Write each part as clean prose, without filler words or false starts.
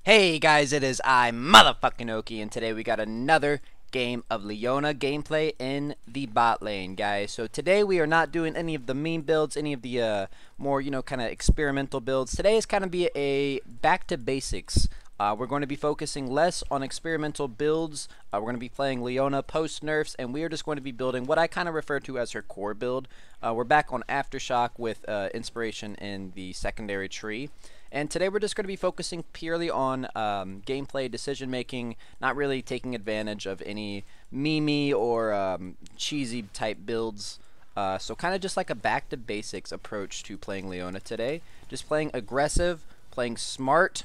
Hey guys, it is I, motherfucking Oki, and today we got another game of Leona gameplay in the bot lane, guys. So today we are not doing any of the meme builds, any of the more, kind of experimental builds. Today is kind of be a back to basics. We're going to be focusing less on experimental builds. We're going to be playing Leona post nerfs, and we are just going to be building what I kind of refer to as her core build. We're back on Aftershock with inspiration in the secondary tree. And today we're just going to be focusing purely on gameplay, decision making, not really taking advantage of any meme or cheesy type builds. So kind of just like a back to basics approach to playing Leona today. Just playing aggressive, playing smart.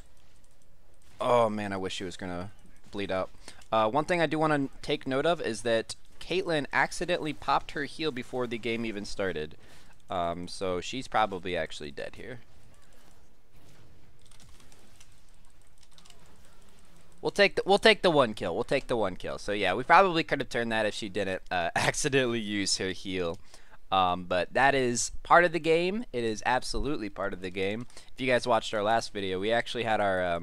Oh man, I wish she was going to bleed out. One thing I do want to take note of is that Caitlyn accidentally popped her heal before the game even started. So she's probably actually dead here. We'll take the one kill. We'll take the one kill. So yeah, we probably could have turned that if she didn't accidentally use her heal. But that is part of the game. It is absolutely part of the game. If you guys watched our last video, we actually had our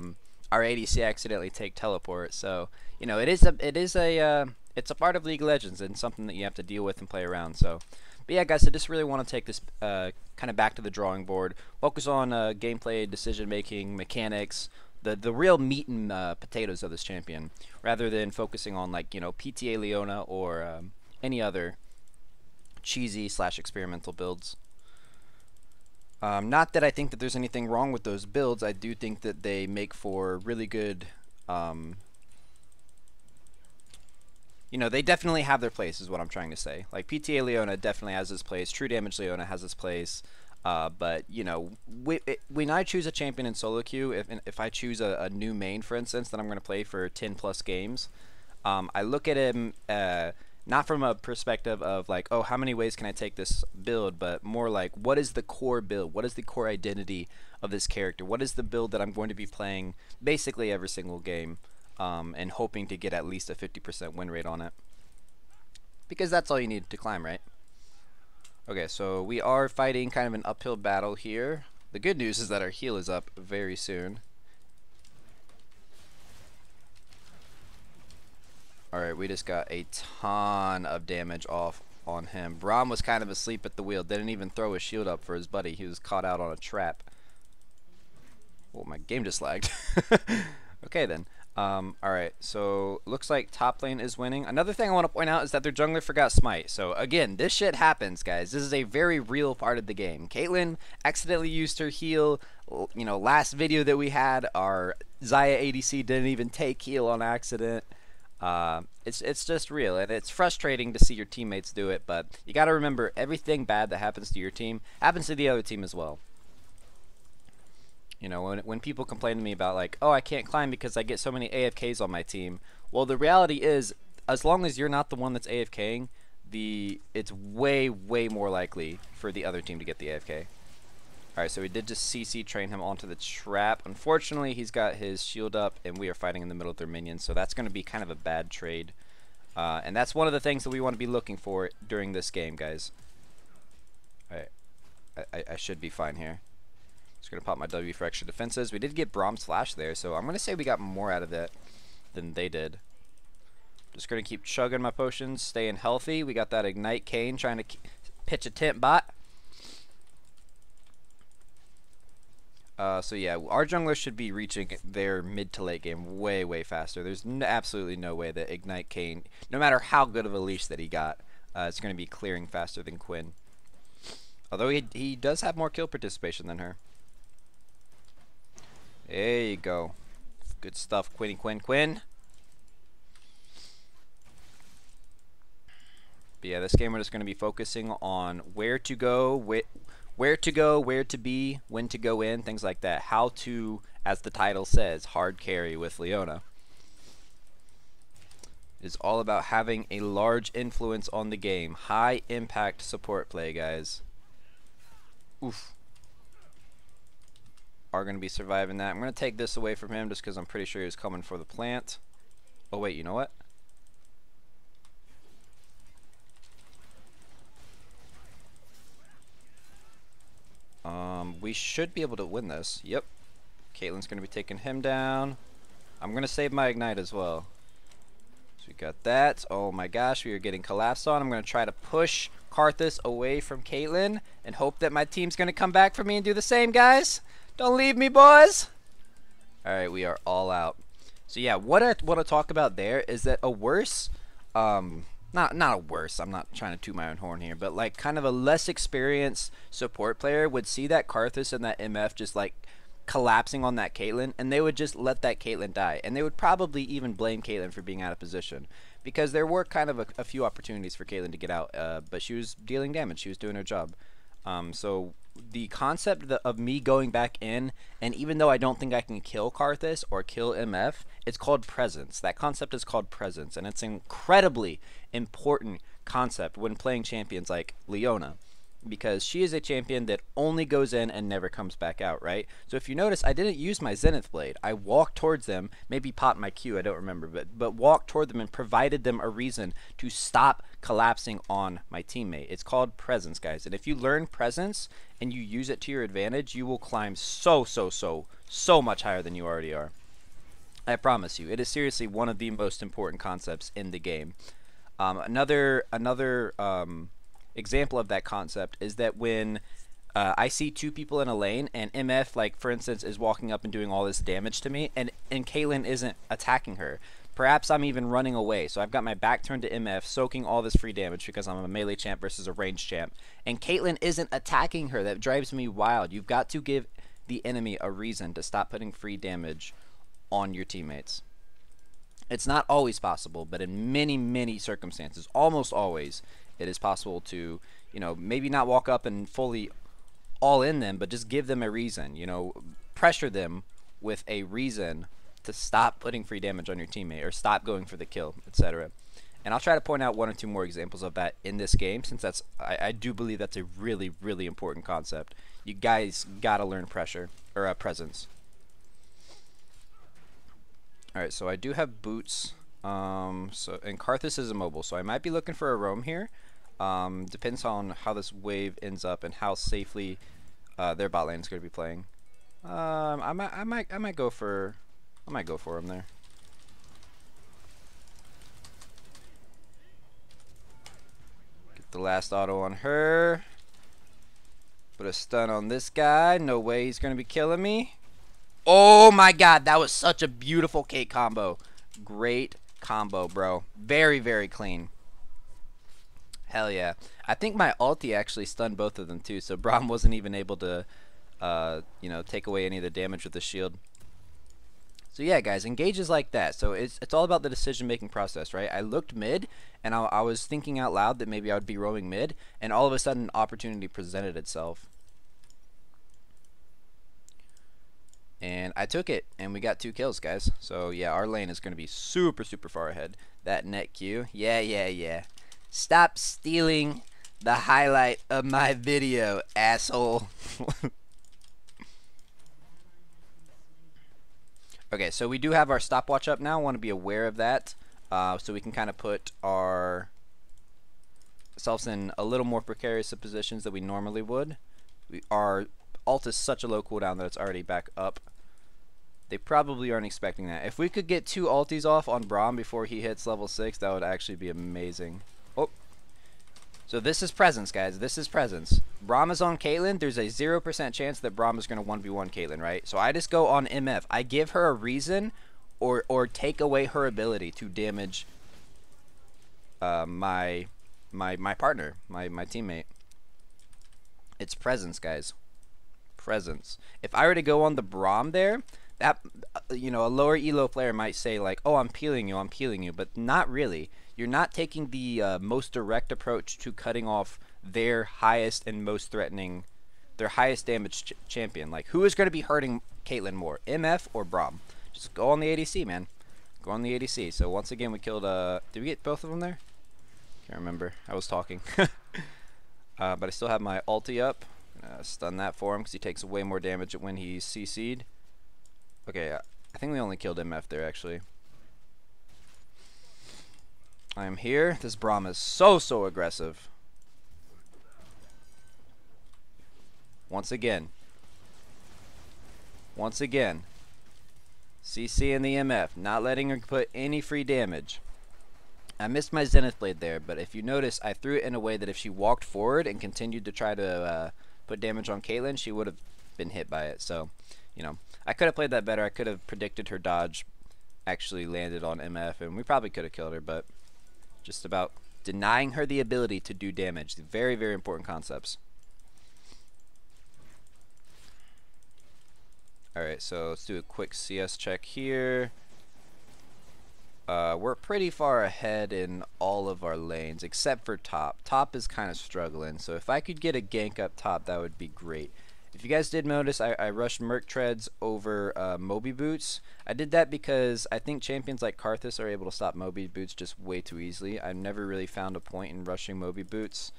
ADC accidentally take teleport. So it's a part of League of Legends and something that you have to deal with and play around. So, but yeah, guys, I just really want to take this kind of back to the drawing board. Focus on gameplay, decision making, mechanics. The real meat and potatoes of this champion, rather than focusing on PTA Leona or any other cheesy / experimental builds. Not that I think that there's anything wrong with those builds. I do think that they make for really good. They definitely have their place, is what I'm trying to say. Like PTA Leona definitely has its place. True Damage Leona has its place. But when I choose a champion in solo queue, if I choose a new main, for instance, that I'm going to play for 10 plus games, I look at him not from a perspective of like, oh, how many ways can I take this build, but more like, what is the core build? What is the core identity of this character? What is the build that I'm going to be playing basically every single game, and hoping to get at least a 50% win rate on it? Because that's all you need to climb, right? Okay, so we are fighting kind of an uphill battle here. The good news is that our heal is up very soon. Alright, we just got a ton of damage off on him. Braum was kind of asleep at the wheel. Didn't even throw his shield up for his buddy. He was caught out on a trap. Oh, my game just lagged. Okay, then. Alright, so looks like top lane is winning. Another thing I want to point out is that their jungler forgot smite. So again, this shit happens, guys. This is a very real part of the game. Caitlyn accidentally used her heal. Last video that we had, our Xayah ADC didn't even take heal on accident. It's just real, and it's frustrating to see your teammates do it, but you got to remember, everything bad that happens to your team happens to the other team as well. When people complain to me about like, oh, I can't climb because I get so many AFKs on my team. Well, the reality is, as long as you're not the one that's AFKing, it's way more likely for the other team to get the AFK. Alright, so we did just CC train him onto the trap. Unfortunately, he's got his shield up, and we are fighting in the middle of their minions, so that's going to be kind of a bad trade. And that's one of the things that we want to be looking for during this game, guys. Alright, I should be fine here. Just going to pop my W for extra defenses. We did get Braum's flash there, so I'm going to say we got more out of that than they did. Just going to keep chugging my potions, staying healthy. We got that Ignite Kane trying to pitch a tent bot. So yeah, our jungler should be reaching their mid to late game way faster. There's absolutely no way that Ignite Kane, no matter how good of a leash that he got, is going to be clearing faster than Quinn. Although he does have more kill participation than her. There you go. Good stuff, Quinn. But yeah, this game we're just going to be focusing on where to go, where to be, when to go in, things like that. How to, as the title says, hard carry with Leona. It's all about having a large influence on the game. High impact support play, guys. Oof. Are going to be surviving that. I'm going to take this away from him just because I'm pretty sure he's coming for the plant. Oh wait, you know what? We should be able to win this. Yep. Caitlyn's going to be taking him down. I'm gonna save my ignite as well. So we got that. Oh my gosh, we are getting collapsed on. I'm gonna try to push Karthus away from Caitlyn and hope that my team's gonna come back for me and do the same, guys. Don't leave me, boys. Alright, we are all out. So yeah, what I want to talk about there is that a worse, not a worse, I'm not trying to toot my own horn here, but like kind of a less experienced support player would see that Karthus and that MF just like collapsing on that Caitlyn, and they would just let that Caitlyn die, and they would probably even blame Caitlyn for being out of position, because there were kind of a few opportunities for Caitlyn to get out, but she was dealing damage, she was doing her job. So the concept of me going back in, and even though I don't think I can kill Karthus or kill MF, it's called presence. That concept is called presence, and it's an incredibly important concept when playing champions like Leona, because she is a champion that only goes in and never comes back out, right? So if you notice, I didn't use my Zenith Blade. I walked towards them, maybe popped my Q, I don't remember, but walked toward them and provided them a reason to stop collapsing on my teammate. It's called presence, guys. And if you learn presence and you use it to your advantage, you will climb so much higher than you already are. I promise you. It is seriously one of the most important concepts in the game. Another example of that concept is that when I see two people in a lane and MF, like for instance, is walking up and doing all this damage to me, and Caitlyn isn't attacking her. Perhaps I'm even running away, so I've got my back turned to MF, soaking all this free damage because I'm a melee champ versus a ranged champ, and Caitlyn isn't attacking her. That drives me wild. You've got to give the enemy a reason to stop putting free damage on your teammates. It's not always possible, but in many circumstances, almost always, it is possible to, you know, maybe not walk up and fully all in them, but just give them a reason, you know, pressure them with a reason to stop putting free damage on your teammate or stop going for the kill, etc. And I'll try to point out one or two more examples of that in this game, since that's I do believe that's a really important concept. You guys gotta learn pressure or presence. Alright, so I do have boots. And Karthus is immobile, so I might be looking for a roam here. Depends on how this wave ends up and how safely their bot lane is going to be playing. I might go for him there. Get the last auto on her. Put a stun on this guy. No way he's going to be killing me. Oh my god, that was such a beautiful Kate combo. Great combo, bro. Very clean. Hell yeah. I think my ulti actually stunned both of them too, so Braum wasn't even able to you know, take away any of the damage with the shield. So yeah, guys, engages like that. So it's all about the decision-making process, right? I looked mid, and I was thinking out loud that maybe I would be roaming mid, and all of a sudden an opportunity presented itself. And I took it, and we got 2 kills, guys. So yeah, our lane is going to be super far ahead. That net Q, yeah. Stop stealing the highlight of my video, asshole. Okay, so we do have our stopwatch up now. I want to be aware of that, so we can kind of put ourselves in a little more precarious of positions than we normally would. Our ult is such a low cooldown that it's already back up. They probably aren't expecting that. If we could get 2 ultis off on Braum before he hits level 6, that would actually be amazing. Oh. So this is presence, guys. This is presence. Braum is on Caitlyn. There's a 0% chance that Braum is going to 1v1 Caitlyn, right? So I just go on MF. I give her a reason or take away her ability to damage my partner, my teammate. It's presence, guys. Presence. If I were to go on the Braum there, that, you know, a lower elo player might say like, oh, I'm peeling you, but not really. You're not taking the most direct approach to cutting off their highest and most threatening, their highest damage champion. Like, who is going to be hurting Caitlyn more, MF or Braum? Just go on the ADC, man. Go on the ADC. So once again, we killed, did we get both of them there? Can't remember. I was talking. But I still have my ulti up. Stun that for him because he takes way more damage when he's CC'd. Okay, I think we only killed MF there, actually. I am here. This Braum is so aggressive. Once again. CC and the MF, not letting her put any free damage. I missed my Zenith Blade there, but if you notice, I threw it in a way that if she walked forward and continued to try to put damage on Caitlyn, she would have been hit by it. So, you know, I could have played that better. I could have predicted her dodge actually landed on MF, and we probably could have killed her, but just about denying her the ability to do damage. Very, very important concepts. Alright, so let's do a quick CS check here. We're pretty far ahead in all of our lanes, except for top. Top is kind of struggling, so if I could get a gank up top, that would be great. If you guys did notice, I rushed Merc Treads over Moby Boots. I did that because I think champions like Karthus are able to stop Moby Boots just way too easily. I've never really found a point in rushing Moby Boots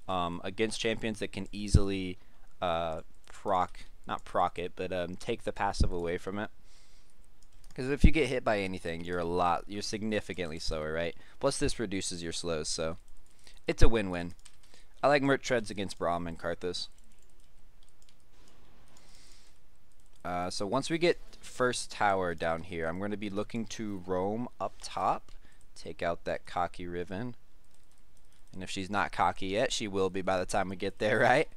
against champions that can easily not proc it, but take the passive away from it. Because if you get hit by anything, you're significantly slower, right? Plus this reduces your slows, so it's a win-win. I like Merc Treads against Braum and Karthus. So once we get first tower down here, I'm going to be looking to roam up top, take out that cocky Riven. And if she's not cocky yet, she will be by the time we get there, right?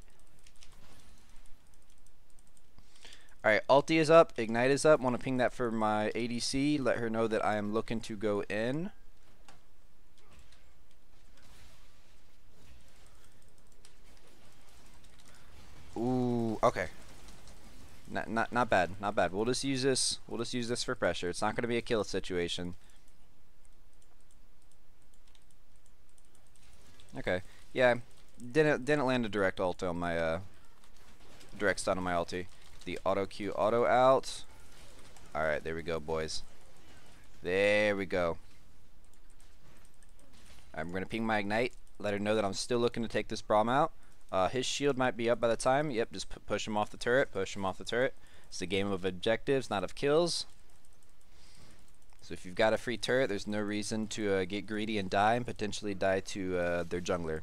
Alright, ulti is up, ignite is up. Want to ping that for my ADC, let her know that I am looking to go in. Ooh, okay. Not bad, not bad. We'll just use this for pressure. It's not going to be a kill situation. Okay. Yeah, didn't land a direct ult on my direct stun on my ulti. The auto Q auto out. Alright, there we go, boys. There we go. I'm gonna ping my ignite, let her know that I'm still looking to take this Braum out. His shield might be up by the time. Yep, just push him off the turret, push him off the turret. It's a game of objectives, not of kills. So if you've got a free turret, there's no reason to get greedy and die, and potentially die to their jungler.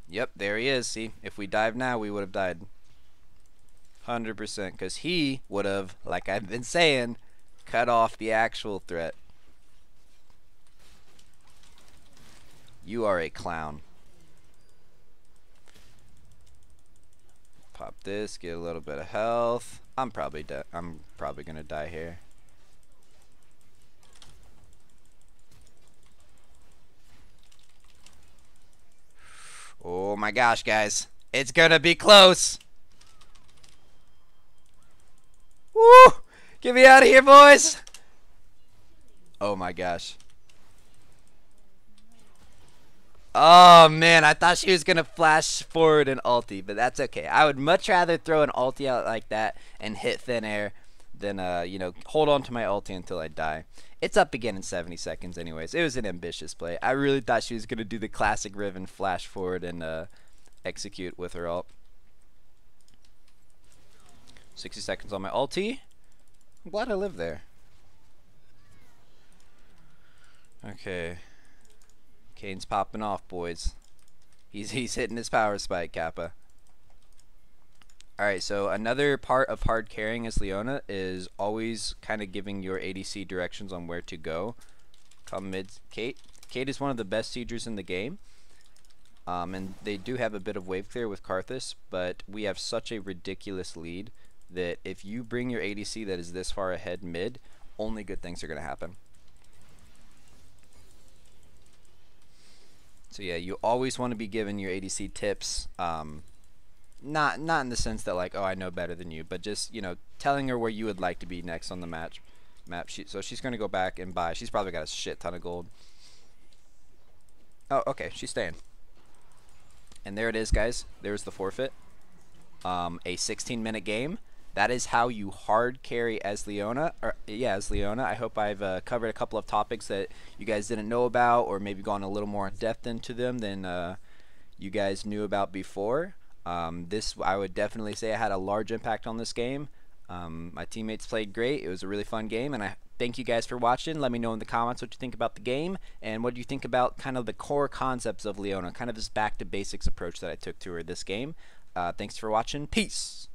Yep, there he is. See, if we dive now, we would have died. 100%, because he would have, like I've been saying, cut off the actual threat. You are a clown. Pop this, get a little bit of health. I'm probably gonna die here. Oh my gosh, guys. It's gonna be close. Woo! Get me out of here, boys! Oh my gosh. Oh man, I thought she was gonna flash forward an ulti, but that's okay. I would much rather throw an ulti out like that and hit thin air than you know, hold on to my ulti until I die. It's up again in 70 seconds anyways. It was an ambitious play. I really thought she was gonna do the classic Riven flash forward and execute with her ult. 60 seconds on my ulti. I'm glad I live there. Okay. Kane's popping off, boys. He's hitting his power spike, Kappa. Alright, so another part of hard carrying as Leona is always kind of giving your ADC directions on where to go. Come mid, Kate. Kate is one of the best siegers in the game. And they do have a bit of wave clear with Karthus, but we have such a ridiculous lead that if you bring your ADC that is this far ahead mid, only good things are going to happen. So yeah, you always want to be giving your ADC tips, not in the sense that like, oh, I know better than you, but just, you know, telling her where you would like to be next on the map. So she's going to go back and buy. She's probably got a shit ton of gold. Oh, okay, she's staying. And there it is, guys. There's the forfeit. A 16-minute game. That is how you hard carry as Leona. Or, yeah, as Leona. I hope I've covered a couple of topics that you guys didn't know about, or maybe gone a little more in depth into them than you guys knew about before. This, I would definitely say, I had a large impact on this game. My teammates played great. It was a really fun game, and I thank you guys for watching. Let me know in the comments what you think about the game, and what do you think about kind of the core concepts of Leona, kind of this back to basics approach that I took to her this game. Thanks for watching. Peace.